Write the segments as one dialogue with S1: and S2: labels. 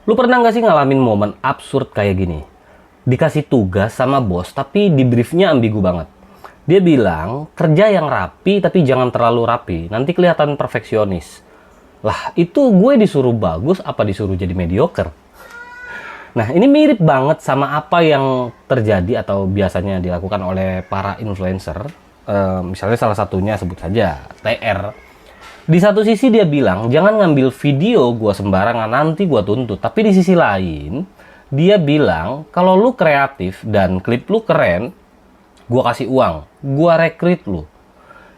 S1: Lu pernah nggak sih ngalamin momen absurd kayak gini? Dikasih tugas sama bos, tapi di briefnya ambigu banget. Dia bilang, kerja yang rapi tapi jangan terlalu rapi, nanti kelihatan perfeksionis. Lah, itu gue disuruh bagus apa disuruh jadi mediocre? Nah, ini mirip banget sama apa yang terjadi atau biasanya dilakukan oleh para influencer. Misalnya salah satunya sebut saja TR. Di satu sisi dia bilang, jangan ngambil video gua sembarangan, nanti gua tuntut. Tapi di sisi lain, dia bilang, kalau lu kreatif dan klip lu keren, gua kasih uang, gua rekrut lu.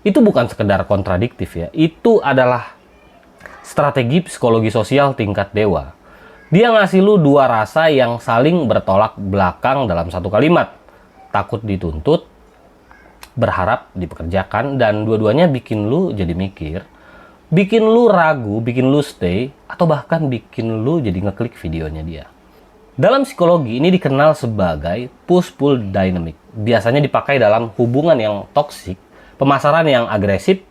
S1: Itu bukan sekedar kontradiktif ya, itu adalah strategi psikologi sosial tingkat dewa. Dia ngasih lu dua rasa yang saling bertolak belakang dalam satu kalimat. Takut dituntut, berharap dipekerjakan, dan dua-duanya bikin lu jadi mikir, bikin lu ragu, bikin lu stay, atau bahkan bikin lu jadi ngeklik videonya dia. Dalam psikologi ini dikenal sebagai push-pull dynamic. Biasanya dipakai dalam hubungan yang toksik, pemasaran yang agresif,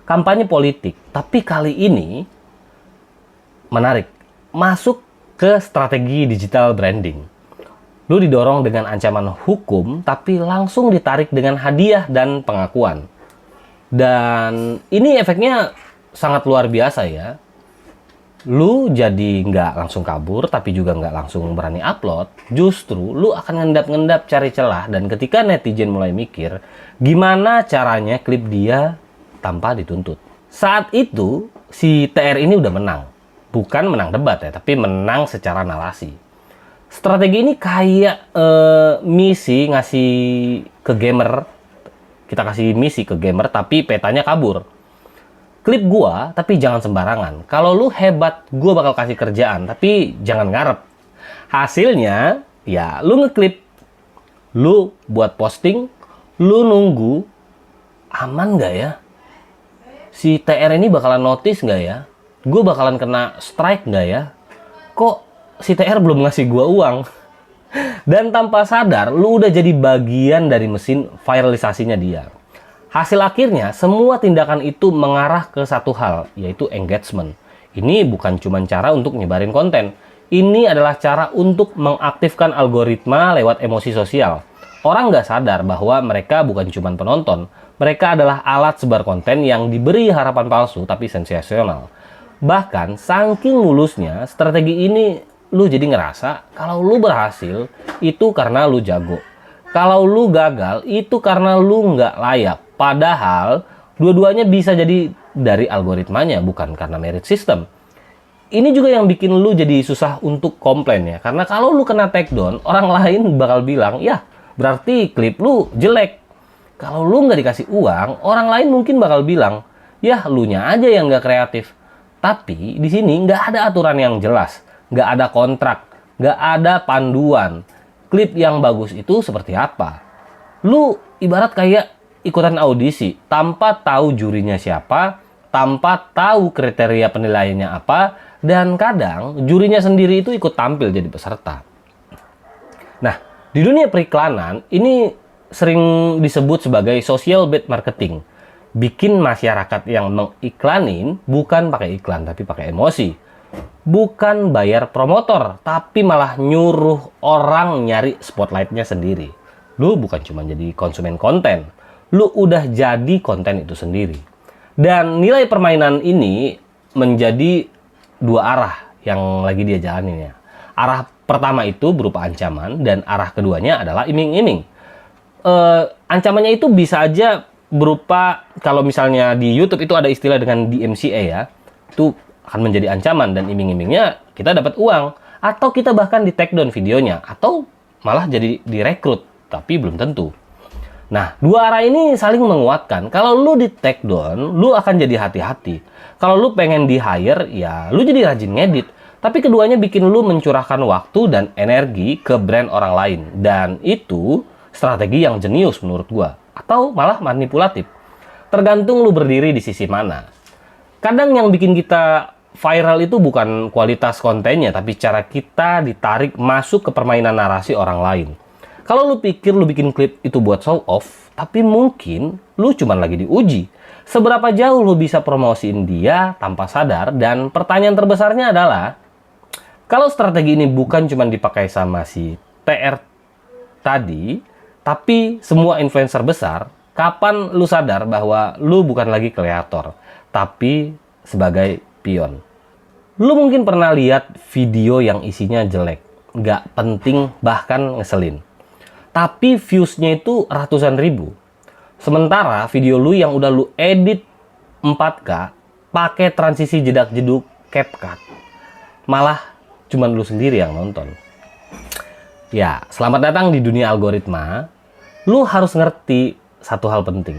S1: kampanye politik. Tapi kali ini menarik, masuk ke strategi digital branding. Lu didorong dengan ancaman hukum, tapi langsung ditarik dengan hadiah dan pengakuan. Dan ini efeknya sangat luar biasa ya. Lu jadi nggak langsung kabur, tapi juga nggak langsung berani upload. Justru lu akan ngendap-ngendap cari celah, dan ketika netizen mulai mikir, gimana caranya klip dia tanpa dituntut. Saat itu, si TR ini udah menang. Bukan menang debat ya, tapi menang secara narasi. Strategi ini kayak misi ngasih ke gamer. Kita kasih misi ke gamer, tapi petanya kabur. Klip gua, tapi jangan sembarangan. Kalau lu hebat, gua bakal kasih kerjaan, tapi jangan ngarep. Hasilnya, ya lu ngeklip. Lu buat posting, lu nunggu. Aman nggak ya? Si TR ini bakalan notice nggak ya? Gue bakalan kena strike nggak ya? Kok si TR belum ngasih gue uang? Dan tanpa sadar, lu udah jadi bagian dari mesin viralisasinya dia. Hasil akhirnya, semua tindakan itu mengarah ke satu hal, yaitu engagement. Ini bukan cuma cara untuk nyebarin konten. Ini adalah cara untuk mengaktifkan algoritma lewat emosi sosial. Orang nggak sadar bahwa mereka bukan cuma penonton. Mereka adalah alat sebar konten yang diberi harapan palsu tapi sensasional. Bahkan, saking mulusnya, strategi ini lu jadi ngerasa kalau lu berhasil, itu karena lu jago. Kalau lu gagal, itu karena lu nggak layak. Padahal, dua-duanya bisa jadi dari algoritmanya, bukan karena merit system. Ini juga yang bikin lu jadi susah untuk komplain ya. Karena kalau lu kena take down, orang lain bakal bilang, ya berarti klip lu jelek. Kalau lu nggak dikasih uang, orang lain mungkin bakal bilang, ya lu nya aja yang nggak kreatif. Tapi di sini nggak ada aturan yang jelas, nggak ada kontrak, nggak ada panduan. Klip yang bagus itu seperti apa? Lu ibarat kayak ikutan audisi, tanpa tahu jurinya siapa, tanpa tahu kriteria penilaiannya apa, dan kadang jurinya sendiri itu ikut tampil jadi peserta. Nah, di dunia periklanan, ini sering disebut sebagai social bait marketing. Bikin masyarakat yang mengiklanin bukan pakai iklan tapi pakai emosi. Bukan bayar promotor tapi malah nyuruh orang nyari spotlightnya sendiri. Lu bukan cuma jadi konsumen konten, lu udah jadi konten itu sendiri. Dan nilai permainan ini menjadi dua arah yang lagi dia jalanin ya. Arah pertama itu berupa ancaman dan arah keduanya adalah iming-iming. Ancamannya itu bisa aja berupa, kalau misalnya di YouTube itu ada istilah dengan DMCA ya, itu akan menjadi ancaman, dan iming-imingnya kita dapat uang, atau kita bahkan di take down videonya, atau malah jadi direkrut, tapi belum tentu. Nah, dua arah ini saling menguatkan. Kalau lu di take down, lu akan jadi hati-hati. Kalau lu pengen di hire, ya lu jadi rajin ngedit. Tapi keduanya bikin lu mencurahkan waktu dan energi ke brand orang lain, dan itu strategi yang jenius menurut gua. Atau malah manipulatif. Tergantung lu berdiri di sisi mana. Kadang yang bikin kita viral itu bukan kualitas kontennya, tapi cara kita ditarik masuk ke permainan narasi orang lain. Kalau lu pikir lu bikin klip itu buat show off, tapi mungkin lu cuman lagi diuji. Seberapa jauh lu bisa promosiin dia tanpa sadar, dan pertanyaan terbesarnya adalah, Kalau strategi ini bukan cuma dipakai sama si TR tadi, tapi semua influencer besar, kapan lu sadar bahwa lu bukan lagi kreator, tapi sebagai pion? Lu mungkin pernah lihat video yang isinya jelek, nggak penting, bahkan ngeselin. Tapi views-nya itu ratusan ribu. Sementara video lu yang udah lu edit 4K, pakai transisi jedak-jeduk CapCut, malah cuman lu sendiri yang nonton. Ya, selamat datang di dunia algoritma. Lu harus ngerti satu hal penting.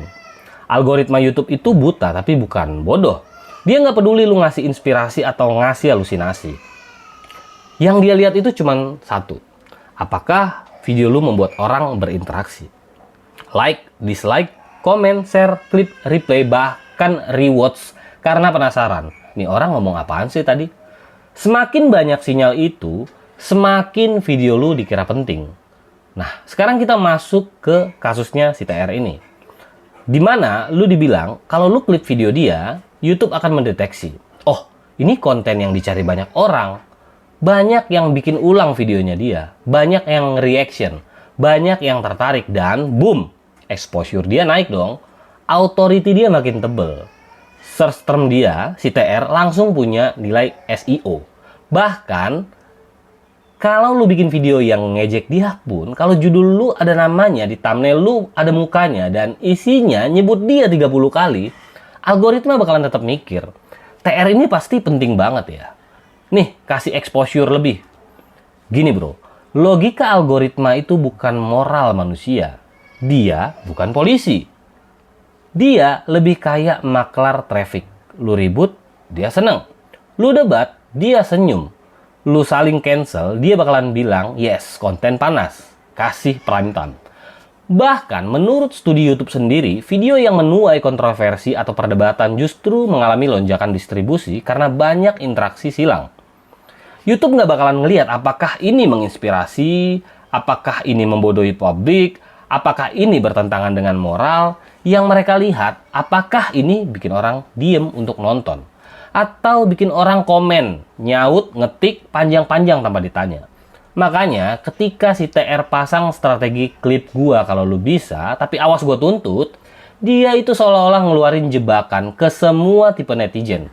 S1: Algoritma YouTube itu buta, tapi bukan bodoh. Dia nggak peduli lu ngasih inspirasi atau ngasih halusinasi. Yang dia lihat itu cuma satu. Apakah video lu membuat orang berinteraksi? Like, dislike, komen, share, klip, replay, bahkan rewatch karena penasaran. Nih orang ngomong apaan sih tadi? Semakin banyak sinyal itu, semakin video lu dikira penting. Nah, sekarang kita masuk ke kasusnya si TR ini. Dimana lu dibilang, kalau lu klik video dia, YouTube akan mendeteksi. Oh, ini konten yang dicari banyak orang. Banyak yang bikin ulang videonya dia. Banyak yang reaction. Banyak yang tertarik. Dan boom, exposure dia naik dong. Authority dia makin tebel. Search term dia, si TR, langsung punya nilai SEO. Bahkan, kalau lu bikin video yang ngejek dia pun, kalau judul lu ada namanya, di thumbnail lu ada mukanya, dan isinya nyebut dia 30 kali, algoritma bakalan tetap mikir, TR ini pasti penting banget ya. Nih, kasih exposure lebih. Gini bro, logika algoritma itu bukan moral manusia. Dia bukan polisi. Dia lebih kayak maklar traffic. Lu ribut, dia seneng. Lu debat, dia senyum. Lu saling cancel, dia bakalan bilang, yes, konten panas. Kasih prime time. Bahkan menurut studi YouTube sendiri, video yang menuai kontroversi atau perdebatan justru mengalami lonjakan distribusi karena banyak interaksi silang. YouTube nggak bakalan ngelihat apakah ini menginspirasi, apakah ini membodohi publik, apakah ini bertentangan dengan moral. Yang mereka lihat, apakah ini bikin orang diem untuk nonton. Atau bikin orang komen, nyaut, ngetik, panjang-panjang tanpa ditanya. Makanya ketika si TR pasang strategi klip gua kalau lu bisa, tapi awas gua tuntut, dia itu seolah-olah ngeluarin jebakan ke semua tipe netizen.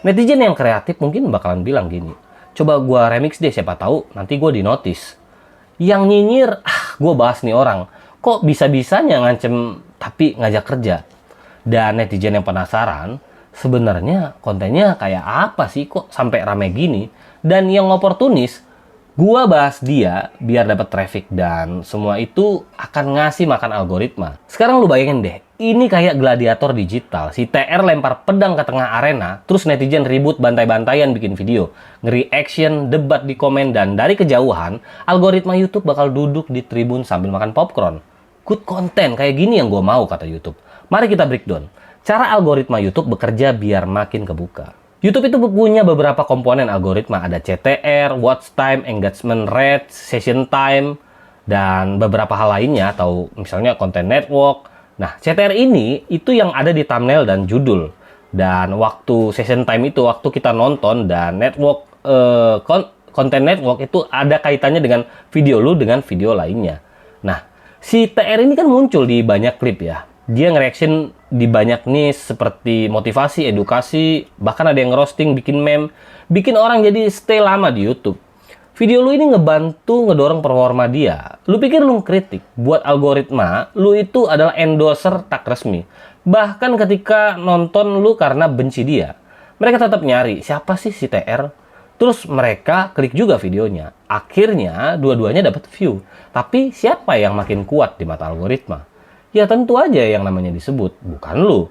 S1: Netizen yang kreatif mungkin bakalan bilang gini, coba gua remix deh, siapa tahu nanti gua di notice. Yang nyinyir, gua bahas nih orang, kok bisa-bisanya ngancem tapi ngajak kerja. Dan netizen yang penasaran, sebenarnya kontennya kayak apa sih kok sampai rame gini? Dan yang oportunis, gua bahas dia biar dapat traffic, dan semua itu akan ngasih makan algoritma. Sekarang lu bayangin deh, ini kayak gladiator digital. Si TR lempar pedang ke tengah arena, terus netizen ribut bantai-bantaian bikin video, nge-reaction, debat di komen, dan dari kejauhan, algoritma YouTube bakal duduk di tribun sambil makan popcorn. Good content, kayak gini yang gua mau, kata YouTube. Mari kita breakdown. Cara algoritma YouTube bekerja biar makin kebuka. YouTube itu punya beberapa komponen algoritma. Ada CTR, watch time, engagement rate, session time, dan beberapa hal lainnya, atau misalnya content network. Nah, CTR ini itu yang ada di thumbnail dan judul. Dan waktu session time itu waktu kita nonton, dan network content network itu ada kaitannya dengan video lu dengan video lainnya. Nah, si TR ini kan muncul di banyak klip ya. Dia nge-reaction di banyak niche seperti motivasi, edukasi, bahkan ada yang roasting, bikin meme, bikin orang jadi stay lama di YouTube. Video lu ini ngebantu ngedorong performa dia. Lu pikir lu kritik buat algoritma, lu itu adalah endorser tak resmi. Bahkan ketika nonton lu karena benci dia, mereka tetap nyari siapa sih si TR. Terus mereka klik juga videonya. Akhirnya dua-duanya dapat view. Tapi siapa yang makin kuat di mata algoritma? Ya tentu aja yang namanya disebut, bukan lu.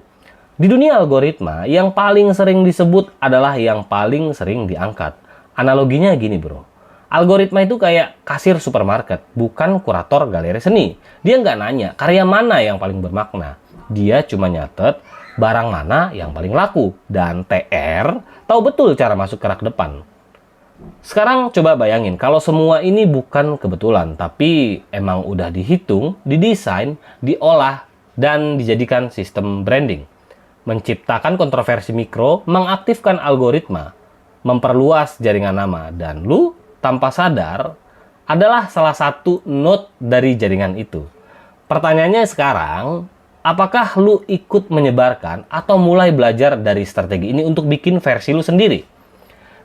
S1: Di dunia algoritma, yang paling sering disebut adalah yang paling sering diangkat. Analoginya gini bro, algoritma itu kayak kasir supermarket, bukan kurator galeri seni. Dia nggak nanya karya mana yang paling bermakna. Dia cuma nyatet barang mana yang paling laku. Dan TR tahu betul cara masuk ke rak depan. Sekarang coba bayangin, kalau semua ini bukan kebetulan, tapi emang udah dihitung, didesain, diolah, dan dijadikan sistem branding. Menciptakan kontroversi mikro, mengaktifkan algoritma. memperluas jaringan nama, dan lu tanpa sadar adalah salah satu node dari jaringan itu. Pertanyaannya sekarang, apakah lu ikut menyebarkan atau mulai belajar dari strategi ini untuk bikin versi lu sendiri?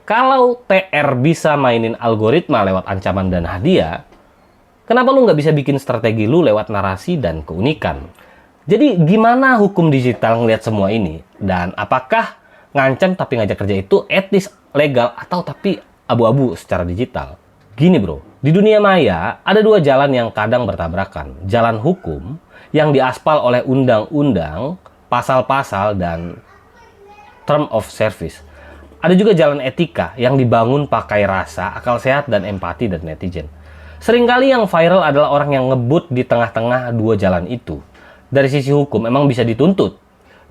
S1: Kalau TR bisa mainin algoritma lewat ancaman dan hadiah, kenapa lu nggak bisa bikin strategi lu lewat narasi dan keunikan? Jadi gimana hukum digital ngelihat semua ini? Dan apakah ngancam tapi ngajak kerja itu etis, legal, atau tapi abu-abu secara digital? Gini bro, di dunia maya ada dua jalan yang kadang bertabrakan. Jalan hukum yang diaspal oleh undang-undang, pasal-pasal, dan term of service. Ada juga jalan etika yang dibangun pakai rasa, akal sehat, dan empati dari netizen. Seringkali yang viral adalah orang yang ngebut di tengah-tengah dua jalan itu. Dari sisi hukum emang bisa dituntut?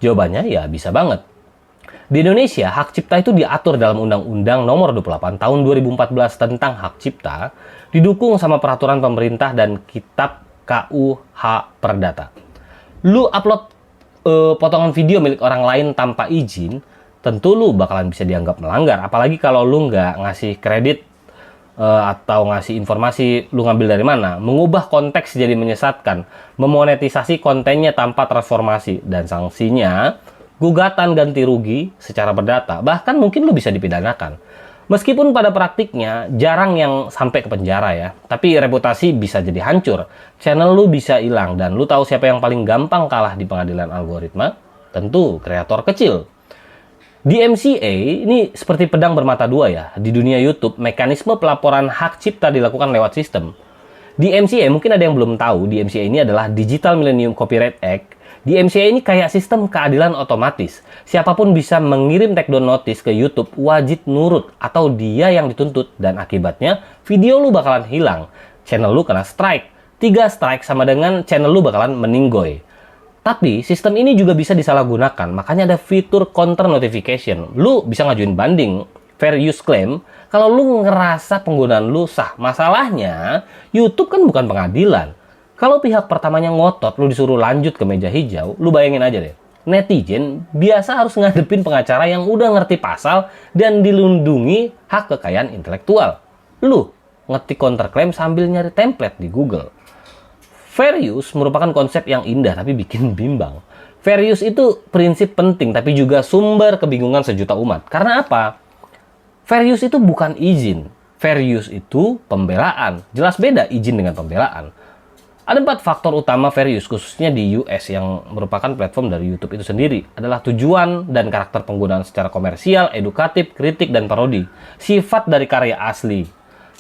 S1: Jawabannya ya bisa banget. Di Indonesia, hak cipta itu diatur dalam Undang-Undang Nomor 28 Tahun 2014 tentang hak cipta, didukung sama peraturan pemerintah dan Kitab KUH Perdata. Lu upload potongan video milik orang lain tanpa izin, tentu lu bakalan bisa dianggap melanggar. Apalagi kalau lu nggak ngasih kredit atau ngasih informasi lu ngambil dari mana, mengubah konteks jadi menyesatkan, memonetisasi kontennya tanpa transformasi, dan sanksinya gugatan ganti rugi secara perdata, bahkan mungkin lu bisa dipidanakan. Meskipun pada praktiknya jarang yang sampai ke penjara ya, tapi reputasi bisa jadi hancur, channel lu bisa hilang, dan lu tahu siapa yang paling gampang kalah di pengadilan algoritma? Tentu kreator kecil. Di MCA ini seperti pedang bermata dua ya. Di dunia YouTube, mekanisme pelaporan hak cipta dilakukan lewat sistem. Di MCA, mungkin ada yang belum tahu, di MCA ini adalah Digital Millennium Copyright Act. Di MCA ini kayak sistem keadilan otomatis. Siapapun bisa mengirim takedown notice ke YouTube, wajib nurut atau dia yang dituntut, dan akibatnya video lu bakalan hilang. Channel lu kena strike. 3 strike sama dengan channel lu bakalan meninggoy. Tapi sistem ini juga bisa disalahgunakan, makanya ada fitur counter notification. Lu bisa ngajuin banding, fair use claim, kalau lu ngerasa penggunaan lu sah. Masalahnya, YouTube kan bukan pengadilan. Kalau pihak pertamanya ngotot, lu disuruh lanjut ke meja hijau, lu bayangin aja deh. Netizen biasa harus ngadepin pengacara yang udah ngerti pasal dan dilindungi hak kekayaan intelektual. Lu ngetik counterclaim sambil nyari template di Google. Fair use merupakan konsep yang indah tapi bikin bimbang. Fair use itu prinsip penting tapi juga sumber kebingungan sejuta umat. Karena apa? Fair use itu bukan izin. Fair use itu pembelaan. Jelas beda izin dengan pembelaan. Ada 4 faktor utama fair use, khususnya di US yang merupakan platform dari YouTube itu sendiri. Adalah tujuan dan karakter penggunaan secara komersial, edukatif, kritik, dan parodi. Sifat dari karya asli.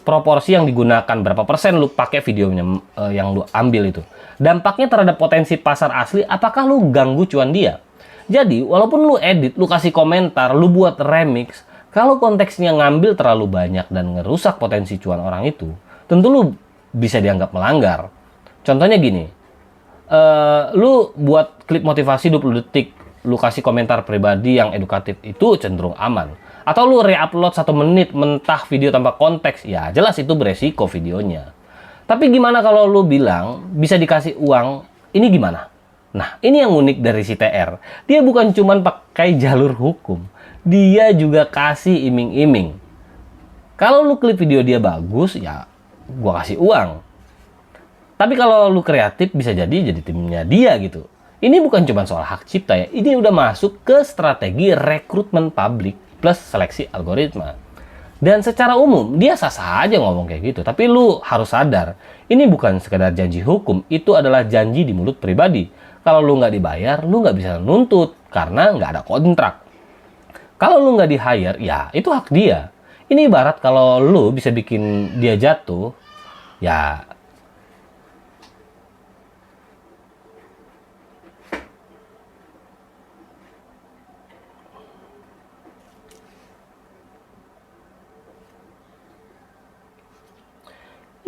S1: Proporsi yang digunakan, berapa persen lu pakai videonya yang lu ambil itu. Dampaknya terhadap potensi pasar asli, apakah lu ganggu cuan dia? Jadi, walaupun lu edit, lu kasih komentar, lu buat remix, kalau konteksnya ngambil terlalu banyak dan ngerusak potensi cuan orang itu, tentu lu bisa dianggap melanggar. Contohnya gini, lu buat klip motivasi 20 detik, lu kasih komentar pribadi yang edukatif, itu cenderung aman. Atau lu re-upload 1 menit mentah video tanpa konteks, ya jelas itu beresiko videonya. Tapi gimana kalau lu bilang bisa dikasih uang, ini gimana? Nah, ini yang unik dari si TR. Dia bukan cuman pakai jalur hukum, dia juga kasih iming-iming. Kalau lu klip video dia bagus, ya gua kasih uang. Tapi kalau lu kreatif, bisa jadi timnya dia gitu. Ini bukan cuma soal hak cipta ya, ini udah masuk ke strategi rekrutmen publik plus seleksi algoritma. Dan secara umum, dia sah-sah aja ngomong kayak gitu. Tapi lu harus sadar, ini bukan sekedar janji hukum, itu adalah janji di mulut pribadi. Kalau lu nggak dibayar, lu nggak bisa nuntut, karena nggak ada kontrak. Kalau lu nggak di-hire, ya itu hak dia. Ini ibarat kalau lu bisa bikin dia jatuh, ya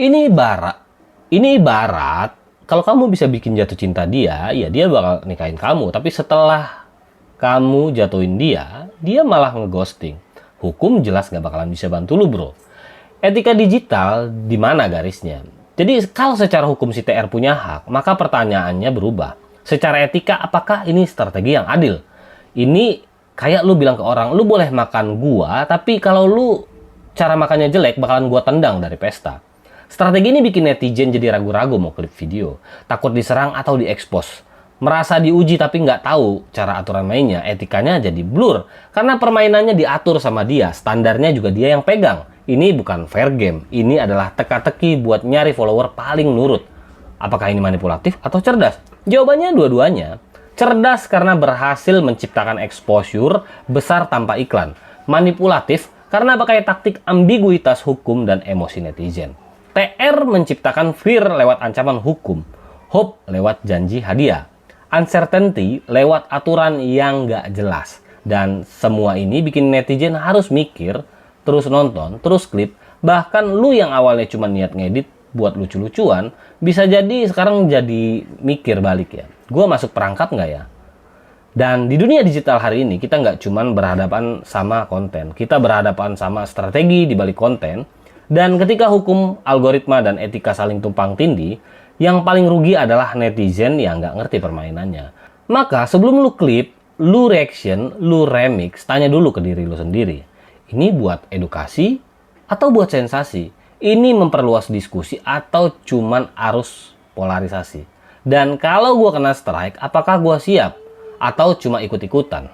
S1: ini ibarat kalau kamu bisa bikin jatuh cinta dia, ya dia bakal nikahin kamu. Tapi setelah kamu jatuhin dia, dia malah ngeghosting. Hukum jelas gak bakalan bisa bantu lu bro. Etika digital di mana garisnya? Jadi kalau secara hukum si TR punya hak, maka pertanyaannya berubah. Secara etika apakah ini strategi yang adil? Ini Kayak lu bilang ke orang, lu boleh makan gua, tapi kalau lu cara makannya jelek, bakalan gua tendang dari pesta. Strategi ini bikin netizen jadi ragu-ragu mau klip video, takut diserang atau diekspos. Merasa diuji tapi nggak tahu cara aturan mainnya, etikanya jadi blur. Karena permainannya diatur sama dia, standarnya juga dia yang pegang. Ini bukan fair game, ini adalah teka-teki buat nyari follower paling nurut. Apakah ini manipulatif atau cerdas? Jawabannya dua-duanya. Cerdas karena berhasil menciptakan exposure besar tanpa iklan. Manipulatif karena pakai taktik ambiguitas hukum dan emosi netizen. TR menciptakan fear lewat ancaman hukum. Hope lewat janji hadiah. Uncertainty lewat aturan yang nggak jelas. Dan semua ini bikin netizen harus mikir, terus nonton, terus klip. Bahkan lu yang awalnya cuma niat ngedit buat lucu-lucuan, bisa jadi sekarang jadi mikir balik ya. Gue masuk perangkap nggak ya? Dan di dunia digital hari ini, kita nggak cuman berhadapan sama konten. Kita berhadapan sama strategi di balik konten. Dan ketika hukum, algoritma, dan etika saling tumpang tindih, yang paling rugi adalah netizen yang nggak ngerti permainannya. Maka sebelum lu klip, lu reaction, lu remix, tanya dulu ke diri lu sendiri. Ini buat edukasi atau buat sensasi? Ini memperluas diskusi atau cuman arus polarisasi? Dan kalau gue kena strike, apakah gue siap? Atau cuma ikut-ikutan?